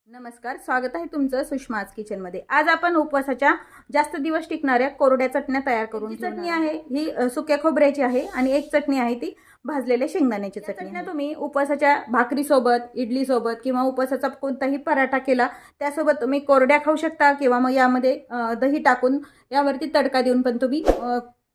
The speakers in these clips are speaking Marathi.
नमस्कार, स्वागत आहे तुमचं सुषमाज किचनमध्ये। आज आपण उपवासाच्या जास्त दिवस टिकणाऱ्या कोरड्या चटण्या तयार करून चटणी आहे ही सुक्या खोबऱ्याची आहे आणि एक चटणी आहे ती भाजलेल्या शेंगदाण्याची चटणी। तुम्ही उपवासाच्या भाकरी सोबत, इडली सोबत किंवा उपवासाचा कोणताही पराठा केला त्यासोबत तुम्ही कोरड्या खाऊ शकता किंवा मग यामध्ये दही टाकून यावरती तडका देऊन पण तुम्ही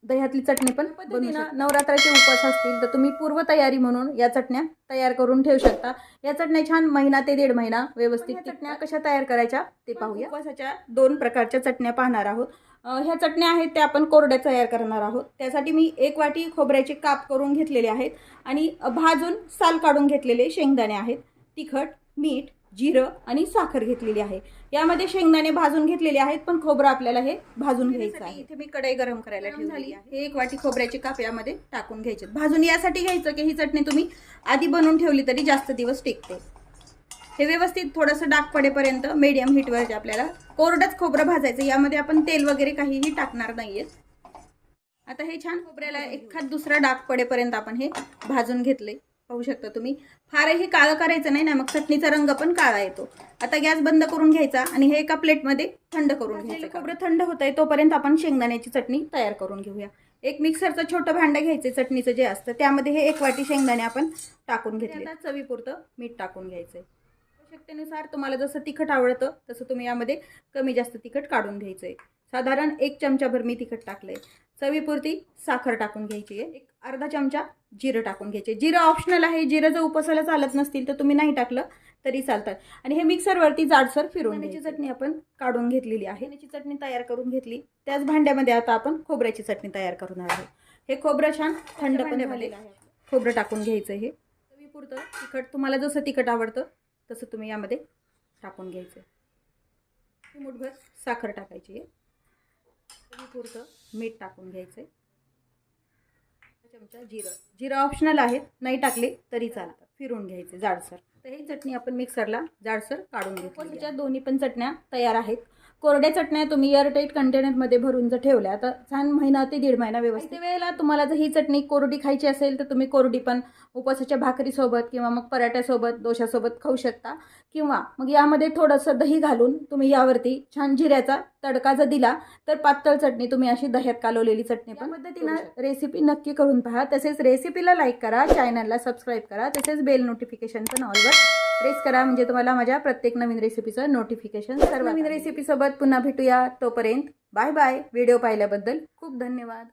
दह्यातली चटणी पण बनवू शकता। नवरात्राचे उपवास असतील तर तुम्ही पूर्व तयारी म्हणून या चटण्या तयार करून ठेवू शकता। या चटण्या छान महिना ते 1.5 महिना व्यवस्थित चटण्या कशा तयार करायच्या ते पाहूया। उपवासाच्या 2 प्रकारच्या चटण्या पाहणार आहोत। ह्या चटण्या आहेत त्या आपण कोरड्या तयार करणार आहोत। त्यासाठी मी 1 वाटी खोबऱ्याचे काप करून घेतलेले आहेत आणि भाजून साल काढून घेतलेले शेंगदाणे आहेत। तिखट, मीठ, जिरं आणि साखर घेतलेली आहे। यामध्ये शेंगदाणे भाजून घेतलेले आहेत पण खोबरं आपल्याला हे भाजून घ्यायचं आहे। इथे मी कढई गरम करायला ठेवली आहे। हे 1 वाटी खोबऱ्याचे काप यामध्ये टाकून घ्यायचे। भाजून यासाठी घ्यायचं की ही चटणी तुम्ही आधी बनवून ठेवली तरी जास्त दिवस टिकते। हे व्यवस्थित थोडंसं डाग पडेपर्यंत मीडियम हीटवर आपल्याला कोरडंच खोबरं भाजायचं। यामध्ये आपण तेल वगैरे काहीही टाकणार नाहीये। आता हे छान खोबऱ्याला एखाद दुसरा डाग पडेपर्यंत आपण हे भाजून घेतले। पाहू शकता तुम्ही, फारही काळं करायचं नाही ना, मग चटणीचा रंग पण काळा येतो। आता गॅस बंद करून घ्यायचा आणि हे एका प्लेटमध्ये थंड करून घ्यायचं। खोबरं थंड होतंय तोपर्यंत आपण शेंगदाण्याची चटणी तयार करून घेऊया। एक मिक्सरचं छोटं भांडं घ्यायचं चटणीचं जे असतं, त्यामध्ये हे 1 वाटी शेंगदाणे आपण टाकून घेतले। आता चवीपुरतं मीठ टाकून घ्यायचंय। आवश्यकतेनुसार तुम्हाला जसं तिखट आवडतं तसं तुम्ही यामध्ये कमी जास्त तिखट काढून घ्यायचंय। साधारण 1 चमचाभर मी तिखट टाकलंय। चवीपुरती साखर टाकून घ्यायची आहे। एक अर्धा चमचा जिरं टाकून घ्यायचे। जिरं ऑप्शनल आहे, जिरं जर उपवासाला चालत नसतील तर तुम्ही नाही टाकलं तरी चालतात। आणि हे मिक्सरवरती जाडसर फिरवून घ्यायची। चटणी आपण काढून घेतलेली आहे। याची चटणी तयार करून घेतली। त्याच भांड्यामध्ये आता आपण खोबऱ्याची चटणी तयार करणार आहोत। हे खोबरं छान थंड पण झालेलं आहे। खोबरं टाकून घ्यायचं। हे चवीपुरतं तिखट, तुम्हाला जसं तिखट आवडतं तसं तुम्ही यामध्ये टाकून घ्यायचं। मुठभर साखर टाकायची आहे। चवीपुरतं मीठ टाकून घ्यायचंय। चमचा जिरं ऑप्शनल आहे, नाही टाकले तरी चालतं। फिरून घ्यायचे जाडसर। तर ही चटणी आपण मिक्सरला जाडसर काढून घेऊ। त्याच्या दोन्ही पण चटण्या तयार आहेत। कोरड्या चटण्या तुम्ही एअरटाईट कंटेनरमध्ये भरून जर ठेवल्या तर छान महिना ते 1.5 महिना व्यवस्थित। वेळेला तुम्हाला जर ही चटणी कोरडी खायची असेल तर तुम्ही कोरडी पण उपवासाच्या भाकरीसोबत किंवा मग पराठ्यासोबत, डोशासोबत खाऊ शकता। किंवा मग यामध्ये थोडंसं दही घालून तुम्ही यावरती छान जिऱ्याचा तडका जर दिला तर पातळ चटणी तुम्ही अशी दह्यात कालवलेली चटणी पण पद्धतीनं रेसिपी नक्की करून पहा। तसेच रेसिपीला लाईक करा, चॅनलला सबस्क्राईब करा, तसेच बेल नोटिफिकेशन पण ऑलवर प्रेस करा म्हणजे तुम्हाला माझ्या प्रत्येक नवीन रेसिपीचं नोटिफिकेशन सर्व नवीन रेसिपीसोबत पुन्हा भेटूया। तोपर्यंत बाय बाय। व्हिडिओ पाहिल्याबद्दल खूप धन्यवाद।